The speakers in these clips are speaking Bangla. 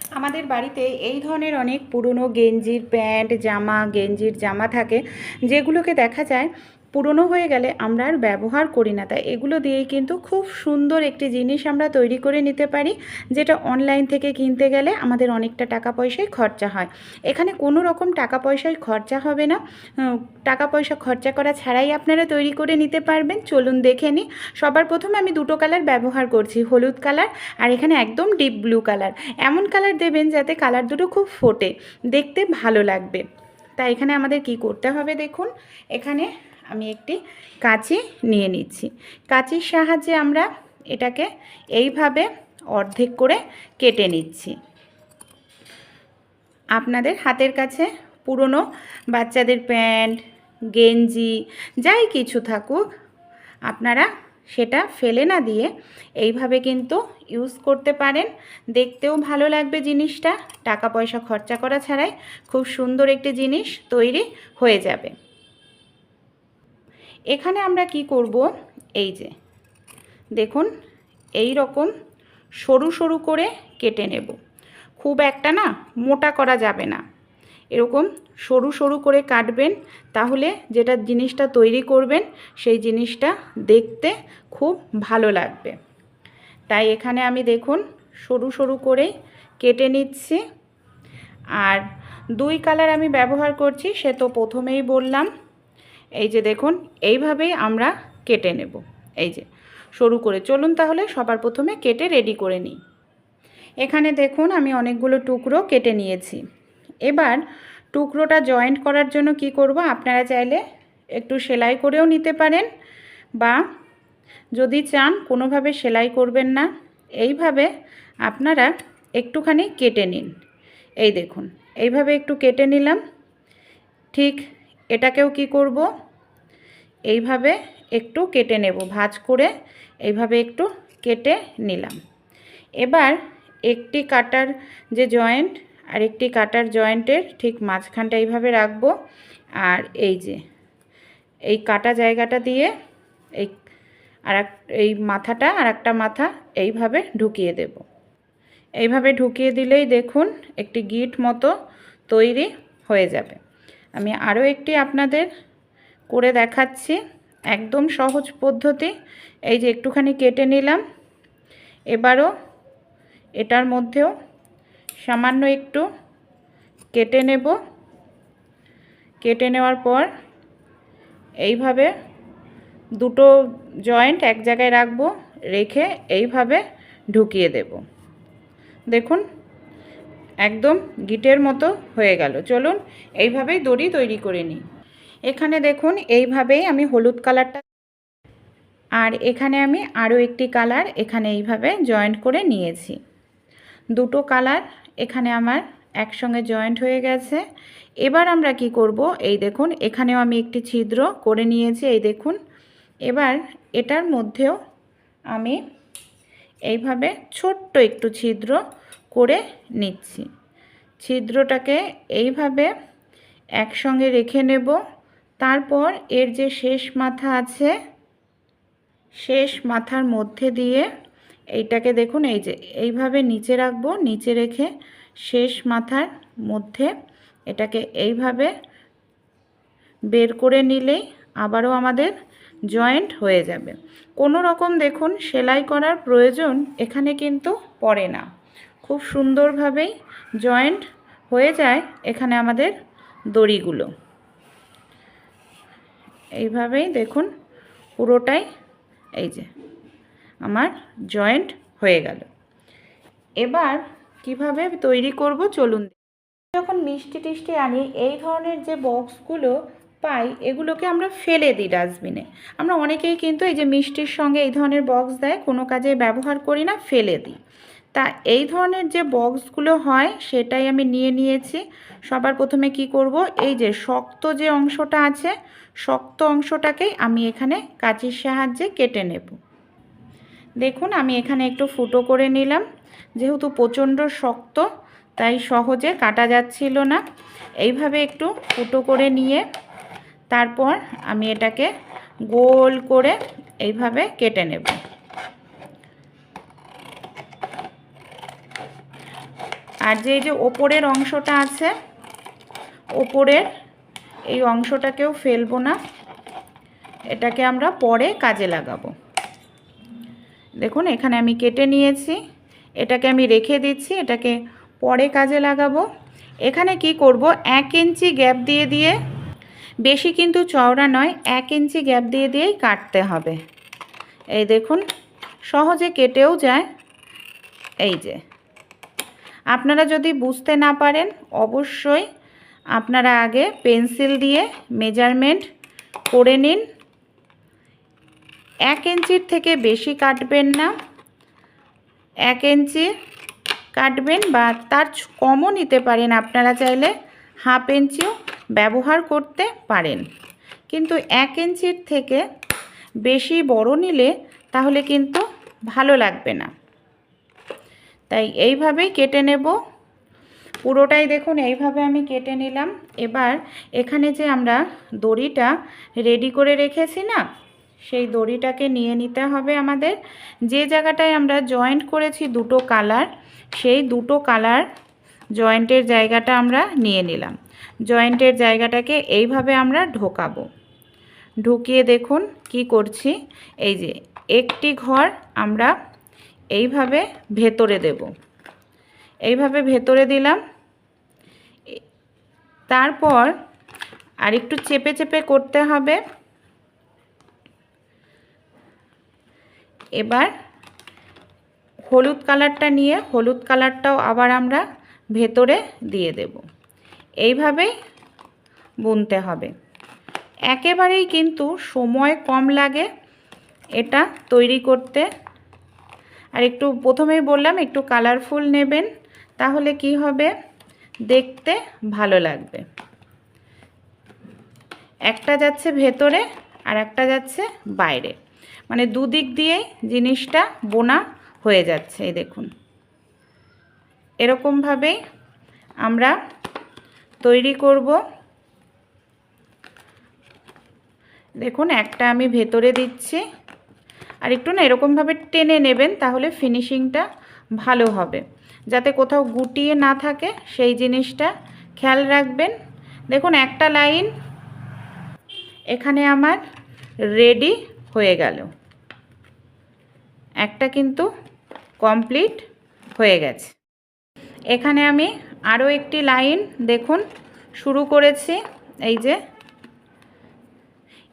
আমাদের বাড়িতে এই ধরনের অনেক পুরনো গেঞ্জির প্যান্ট জামা গেঞ্জির জামা থাকে, যেগুলোকে দেখা যায় পুরনো হয়ে গেলে আমরা আর ব্যবহার করি না। তাই এগুলো দিয়েই কিন্তু খুব সুন্দর একটি জিনিস আমরা তৈরি করে নিতে পারি, যেটা অনলাইন থেকে কিনতে গেলে আমাদের অনেকটা টাকা পয়সায় খরচা হয়। এখানে কোনো রকম টাকা পয়সায় খরচা হবে না, টাকা পয়সা খরচা করা ছাড়াই আপনারা তৈরি করে নিতে পারবেন। চলুন দেখে নিই। সবার প্রথমে আমি দুটো কালার ব্যবহার করছি, হলুদ কালার আর এখানে একদম ডিপ ব্লু কালার। এমন কালার দেবেন যাতে কালার দুটো খুব ফোটে, দেখতে ভালো লাগবে। তাই এখানে আমাদের কি করতে হবে দেখুন, এখানে আমি একটি কাঁচি নিয়ে নিচ্ছি। কাঁচির সাহায্যে আমরা এটাকে এইভাবে অর্ধেক করে কেটে নিচ্ছি। আপনাদের হাতের কাছে পুরনো বাচ্চাদের প্যান্ট গেঞ্জি যাই কিছু থাকুক, আপনারা সেটা ফেলে না দিয়ে এইভাবে কিন্তু ইউজ করতে পারেন। দেখতেও ভালো লাগবে জিনিসটা, টাকা পয়সা খরচা করা ছাড়াই খুব সুন্দর একটি জিনিস তৈরি হয়ে যাবে। এখানে আমরা কি করব, এই যে দেখুন এই রকম সরু সরু করে কেটে নেব। খুব একটা না মোটা করা যাবে না, এরকম সরু সরু করে কাটবেন, তাহলে যেটা জিনিসটা তৈরি করবেন সেই জিনিসটা দেখতে খুব ভালো লাগবে। তাই এখানে আমি দেখুন সরু সরু করেই কেটে নিচ্ছি। আর দুই কালার আমি ব্যবহার করছি, সে তো প্রথমেই বললাম। এই যে দেখুন এইভাবেই আমরা কেটে নেব, এই যে সরু করে। চলুন তাহলে সবার প্রথমে কেটে রেডি করে নিই। এখানে দেখুন আমি অনেকগুলো টুকরো কেটে নিয়েছি। এবার টুকরোটা জয়েন্ট করার জন্য কি করব, আপনারা চাইলে একটু সেলাই করেও নিতে পারেন, বা যদি চান কোনোভাবে সেলাই করবেন না, এইভাবে আপনারা একটুখানি কেটে নিন। এই দেখুন এইভাবে একটু কেটে নিলাম। ঠিক এটাকেও কি করব, এইভাবে একটু কেটে নেব, ভাঁজ করে এইভাবে একটু কেটে নিলাম। এবার একটি কাটার যে জয়েন্ট আর একটি কাটার জয়েন্টের ঠিক মাঝখানটা এইভাবে রাখবো, আর এই যে এই কাটা জায়গাটা দিয়ে এই মাথাটা আর একটা মাথা এইভাবে ঢুকিয়ে দেব। এইভাবে ঢুকিয়ে দিলেই দেখুন একটি গিট মতো তৈরি হয়ে যাবে। আমি আরও একটি আপনাদের করে দেখাচ্ছি, একদম সহজ পদ্ধতি। এই যে একটুখানি কেটে নিলাম, এবারও এটার মধ্যেও সামান্য একটু কেটে নেব। কেটে নেওয়ার পর এইভাবে দুটো জয়েন্ট এক জায়গায় রাখবো, রেখে এইভাবে ঢুকিয়ে দেব। দেখুন একদম গিটের মতো হয়ে গেল। চলুন এইভাবেই দড়ি তৈরি করে নিই। এখানে দেখুন এইভাবেই আমি হলুদ কালারটা, আর এখানে আমি আরও একটি কালার এখানে এইভাবে জয়েন্ট করে নিয়েছি। দুটো কালার এখানে আমার একসঙ্গে জয়েন্ট হয়ে গেছে। এবার আমরা কি করব, এই দেখুন এখানেও আমি একটি ছিদ্র করে নিয়েছি, এই দেখুন। এবার এটার মধ্যেও আমি এইভাবে ছোট্ট একটু ছিদ্র করে নিচ্ছি। ছিদ্রটাকে এইভাবে একসঙ্গে রেখে নেব। তারপর এর যে শেষ মাথা আছে, শেষ মাথার মধ্যে দিয়ে এইটাকে দেখুন এই যে এইভাবে নিচে রাখবো, নিচে রেখে শেষ মাথার মধ্যে এটাকে এইভাবে বের করে নিলেই আবারও আমাদের জয়েন্ট হয়ে যাবে। কোনো রকম দেখুন সেলাই করার প্রয়োজন এখানে কিন্তু পড়ে না, খুব সুন্দরভাবেই জয়েন্ট হয়ে যায় এখানে আমাদের দড়িগুলো। এইভাবেই দেখুন পুরোটাই এই যে আমার জয়েন্ট হয়ে গেল। এবার কিভাবে তৈরি করব চলুন। যখন মিষ্টি টিষ্টি আনি এই ধরনের যে বক্সগুলো পাই, এগুলোকে আমরা ফেলে দিই ডাস্টবিনে। আমরা অনেকেই কিন্তু এই যে মিষ্টির সঙ্গে এই ধরনের বক্স দেয়, কোনো কাজে ব্যবহার করি না, ফেলে দিই। তা এই ধরনের যে বক্সগুলো হয় সেটাই আমি নিয়ে নিয়েছি। সবার প্রথমে কি করব, এই যে শক্ত যে অংশটা আছে, শক্ত অংশটাকেই আমি এখানে কাঁচির সাহায্যে কেটে নেব। দেখুন আমি এখানে একটু ফুটো করে নিলাম, যেহেতু প্রচণ্ড শক্ত তাই সহজে কাটা যাচ্ছিল না। এইভাবে একটু ফুটো করে নিয়ে তারপর আমি এটাকে গোল করে এইভাবে কেটে নেব। আর যে এই যে ওপরের অংশটা আছে, ওপরের এই অংশটাকেও ফেলবো না, এটাকে আমরা পরে কাজে লাগাবো। দেখুন এখানে আমি কেটে নিয়েছি, এটাকে আমি রেখে দিচ্ছি, এটাকে পরে কাজে লাগাবো। এখানে কি করব, 1 ইঞ্চি গ্যাপ দিয়ে দিয়ে, বেশি কিন্তু চওড়া নয়, 1 ইঞ্চি গ্যাপ দিয়ে দিয়েই কাটতে হবে। এই দেখুন সহজে কেটেও যায়। এই যে আপনারা যদি বুঝতে না পারেন অবশ্যই আপনারা আগে পেন্সিল দিয়ে মেজারমেন্ট করে নিন। 1 ইঞ্চির থেকে বেশি কাটবেন না, 1 ইঞ্চি কাটবেন বা তার কমও নিতে পারেন, আপনারা চাইলে হাফ ইঞ্চিও ব্যবহার করতে পারেন। কিন্তু 1 ইঞ্চির থেকে বেশি বড় নিলে তাহলে কিন্তু ভালো লাগবে না, তাই এইভাবেই কেটে নেব পুরোটাই। দেখুন এইভাবে আমি কেটে নিলাম। এবার এখানে যে আমরা দড়িটা রেডি করে রেখেছি না, সেই দড়িটাকে নিয়ে নিতে হবে আমাদের। যে জায়গাটায় আমরা জয়েন্ট করেছি দুটো কালার, সেই দুটো কালার জয়েন্টের জায়গাটা আমরা নিয়ে নিলাম। জয়েন্টের জায়গাটাকে এইভাবে আমরা ঢোকাবো। ঢুকিয়ে দেখুন কি করছি, এই যে একটি ঘর আমরা এইভাবে ভেতরে দেব, এইভাবে ভেতরে দিলাম। তারপর আর একটু চেপে চেপে করতে হবে। এবার হলুদ কালারটা নিয়ে হলুদ কালারটাও আবার আমরা ভেতরে দিয়ে দেব। এইভাবেই বুনতে হবে। একেবারেই কিন্তু সময় কম লাগে এটা তৈরি করতে। আর একটু প্রথমেই বললাম একটু কালারফুল নেবেন, তাহলে কি হবে, দেখতে ভালো লাগবে। একটা যাচ্ছে ভেতরে আর একটা যাচ্ছে বাইরে, মানে দুদিক দিয়েই জিনিসটা বোনা হয়ে যাচ্ছে। এই দেখুন এরকমভাবেই আমরা তৈরি করব। দেখুন একটা আমি ভেতরে দিচ্ছি, আর একটু না এরকমভাবে টেনে নেবেন, তাহলে ফিনিশিংটা ভালো হবে। যাতে কোথাও গুটিয়ে না থাকে সেই জিনিসটা খেয়াল রাখবেন। দেখুন একটা লাইন এখানে আমার রেডি হয়ে গেল, একটা কিন্তু কমপ্লিট হয়ে গেছে। এখানে আমি আরও একটি লাইন দেখুন শুরু করেছি। এই যে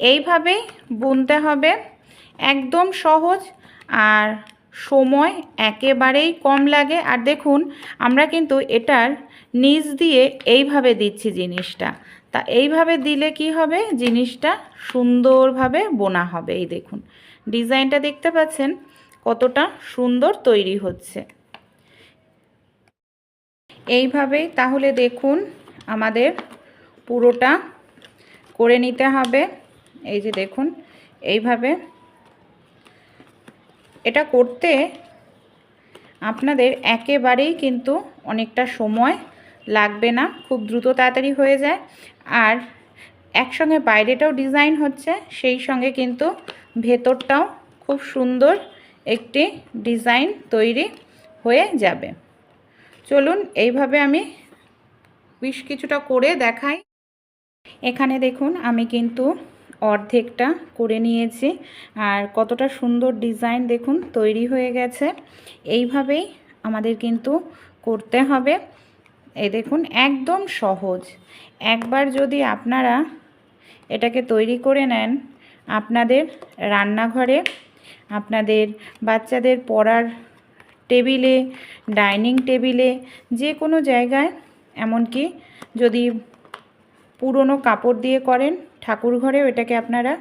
এইভাবেই বুনতে হবে, একদম সহজ আর সময় একেবারেই কম লাগে। আর দেখুন আমরা কিন্তু এটার নিচ দিয়ে এইভাবে দিচ্ছি জিনিসটা, তা এইভাবে দিলে কি হবে, জিনিসটা সুন্দরভাবে বোনা হবে। এই দেখুন ডিজাইনটা দেখতে পাচ্ছেন কতটা সুন্দর তৈরি হচ্ছে। এইভাবেই তাহলে দেখুন আমাদের পুরোটা করে নিতে হবে। এই যে দেখুন এইভাবে এটা করতে আপনাদের একেবারেই কিন্তু অনেকটা সময় লাগবে না, খুব দ্রুত তাড়াতাড়ি হয়ে যায়। আর একসঙ্গে বাইরেটাও ডিজাইন হচ্ছে, সেই সঙ্গে কিন্তু ভেতরটাও খুব সুন্দর একটি ডিজাইন তৈরি হয়ে যাবে। চলুন এইভাবে আমি বেশ কিছুটা করে দেখাই। এখানে দেখুন আমি কিন্তু অর্ধেকটা করে নিয়েছি, আর কতটা সুন্দর ডিজাইন দেখুন তৈরি হয়ে গেছে। এইভাবেই আমাদের কিন্তু করতে হবে। এই দেখুন একদম সহজ, একবার যদি আপনারা এটাকে তৈরি করে নেন, আপনাদের রান্নাঘরে, আপনাদের বাচ্চাদের পড়ার টেবিলে, ডাইনিং টেবিলে, যে কোনো জায়গায়, এমনকি যদি পুরনো কাপড় দিয়ে করেন ঠাকুর ঘরেও এটাকে আপনারা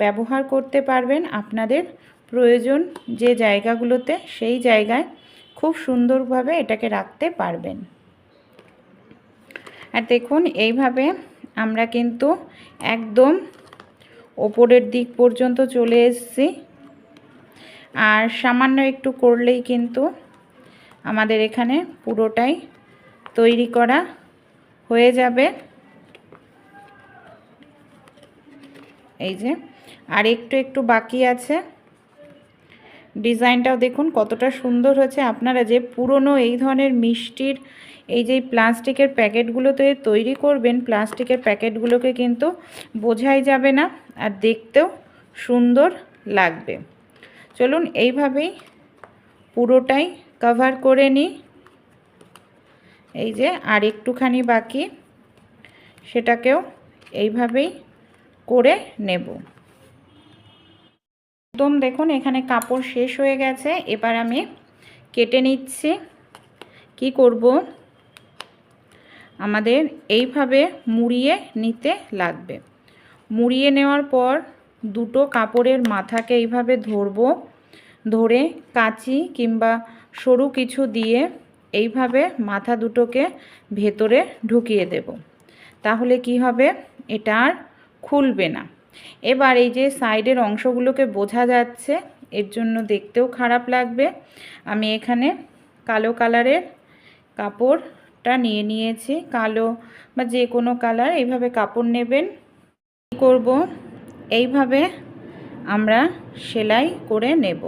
ব্যবহার করতে পারবেন। আপনাদের প্রয়োজন যে জায়গাগুলোতে সেই জায়গায় খুব সুন্দরভাবে এটাকে রাখতে পারবেন। আর দেখুন এইভাবে আমরা কিন্তু একদম ওপরের দিক পর্যন্ত চলে এসেছি, আর সামান্য একটু করলেই কিন্তু আমাদের এখানে পুরোটাই তৈরি করা হয়ে যাবে। এই যে আর একটু একটু বাকি আছে, ডিজাইনটাও দেখুন কতটা সুন্দর হয়েছে। আপনারা যে পুরনো এই ধরনের মিষ্টির এই যে প্লাস্টিকের প্যাকেটগুলোতে তৈরি করবেন, প্লাস্টিকের প্যাকেটগুলোকে কিন্তু বোঝাই যাবে না আর দেখতেও সুন্দর লাগবে। চলুন এইভাবেই পুরোটাই কভার করে নিই। এই যে আর একটুখানি বাকি, সেটাকেও এইভাবেই করে নেব। একদম দেখুন এখানে কাপড় শেষ হয়ে গেছে। এবার আমি কেটে নিচ্ছি। কি করব, আমাদের এইভাবে মুড়িয়ে নিতে লাগবে। মুড়িয়ে নেওয়ার পর দুটো কাপড়ের মাথাকে এইভাবে ধরবো, ধরে কাঁচি কিংবা সরু কিছু দিয়ে এইভাবে মাথা দুটোকে ভেতরে ঢুকিয়ে দেব। তাহলে কি হবে, এটা আর খুলবে না। এবার এই যে সাইডের অংশগুলোকে বোঝা যাচ্ছে, এর জন্য দেখতেও খারাপ লাগবে। আমি এখানে কালো কালারের কাপড়টা নিয়ে নিয়েছি, কালো বা যে কোনো কালার, এইভাবে কাপড় নেবেন। কী করব, এইভাবে আমরা সেলাই করে নেব।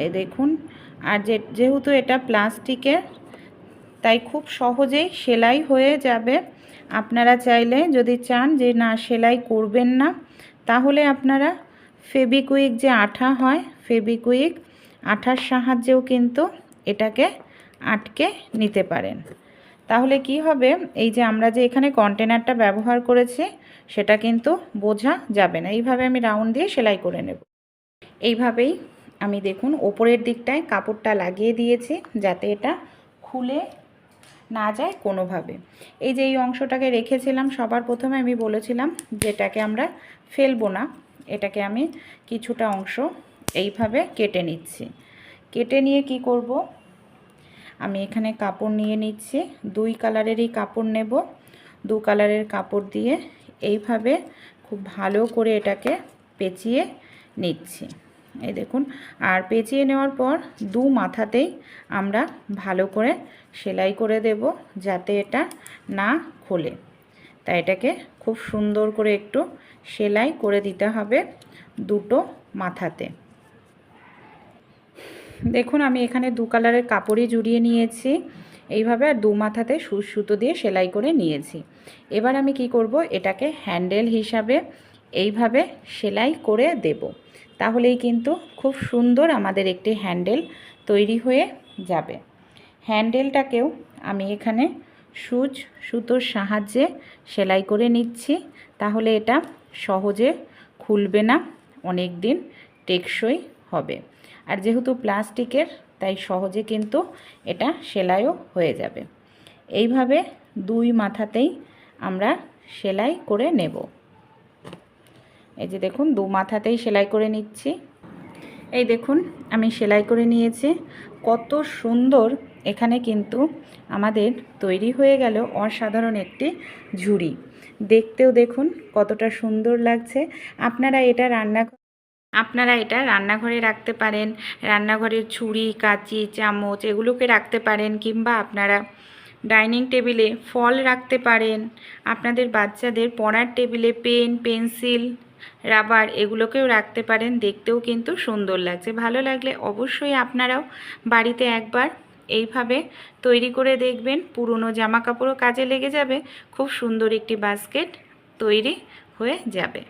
এই দেখুন, আর যেহেতু এটা প্লাস্টিকের তাই খুব সহজেই সেলাই হয়ে যাবে। আপনারা চাইলে যদি চান যে না সেলাই করবেন না, তাহলে আপনারা ফেবিকুইক যে আঠা হয়, ফেবিকুইক আঠার সাহায্যেও কিন্তু এটাকে আটকে নিতে পারেন। তাহলে কি হবে, এই যে আমরা যে এখানে কন্টেনারটা ব্যবহার করেছি সেটা কিন্তু বোঝা যাবে না। এইভাবে আমি রাউন্ড দিয়ে সেলাই করে নেব। এইভাবেই আমি দেখুন ওপরের দিকটায় কাপড়টা লাগিয়ে দিয়েছি যাতে এটা খুলে না যায় কোনোভাবে। এই যে এই অংশটাকে রেখেছিলাম সবার প্রথমে, আমি বলেছিলাম যেটাকে আমরা ফেলবো না, এটাকে আমি কিছুটা অংশ এইভাবে কেটে নিচ্ছি। কেটে নিয়ে কি করব, আমি এখানে কাপড় নিয়ে নিচ্ছি, দুই কালারেরই কাপড় নেব। দু কালারের কাপড় দিয়ে এইভাবে খুব ভালো করে এটাকে পেঁচিয়ে নিচ্ছি। এই দেখুন, আর পেঁচিয়ে নেওয়ার পর দু মাথাতেই আমরা ভালো করে সেলাই করে দেব যাতে এটা না খোলে। তাই এটাকে খুব সুন্দর করে একটু সেলাই করে দিতে হবে দুটো মাথাতে। দেখুন আমি এখানে দু কালারের কাপড়ই জুড়িয়ে নিয়েছি এইভাবে, আর দু মাথাতে সুতো দিয়ে সেলাই করে নিয়েছি। এবার আমি কি করব, এটাকে হ্যান্ডেল হিসাবে এইভাবে সেলাই করে দেব। তাহলেই কিন্তু খুব সুন্দর আমাদের একটি হ্যান্ডেল তৈরি হয়ে যাবে। হ্যান্ডেলটাকেও আমি এখানে সুতোর সাহায্যে সেলাই করে নিচ্ছি, তাহলে এটা সহজে খুলবে না, অনেক দিন টেকসই হবে। আর যেহেতু প্লাস্টিকের তাই সহজে কিন্তু এটা সেলাইও হয়ে যাবে। এইভাবে দুই মাথাতেই আমরা সেলাই করে নেব। এই যে দেখুন দু মাথাতেই সেলাই করে নিচ্ছি। এই দেখুন আমি সেলাই করে নিয়েছি, কত সুন্দর এখানে কিন্তু আমাদের তৈরি হয়ে গেল অসাধারণ একটি ঝুড়ি। দেখতেও দেখুন কতটা সুন্দর লাগছে। আপনারা এটা রান্নাঘরে রাখতে পারেন, রান্নাঘরের ছুরি কাঁচি চামচ এগুলোকে রাখতে পারেন, কিংবা আপনারা ডাইনিং টেবিলে ফল রাখতে পারেন, আপনাদের বাচ্চাদের পড়ার টেবিলে পেন পেন্সিল রাবার এগুলোকেও রাখতে পারেন। দেখতেও কিন্তু সুন্দর লাগছে। ভালো লাগলে অবশ্যই আপনারাও বাড়িতে একবার এইভাবে তৈরি করে দেখবেন, পুরনো জামা কাপড়ও কাজে লেগে যাবে, খুব সুন্দর একটি বাস্কেট তৈরি হয়ে যাবে।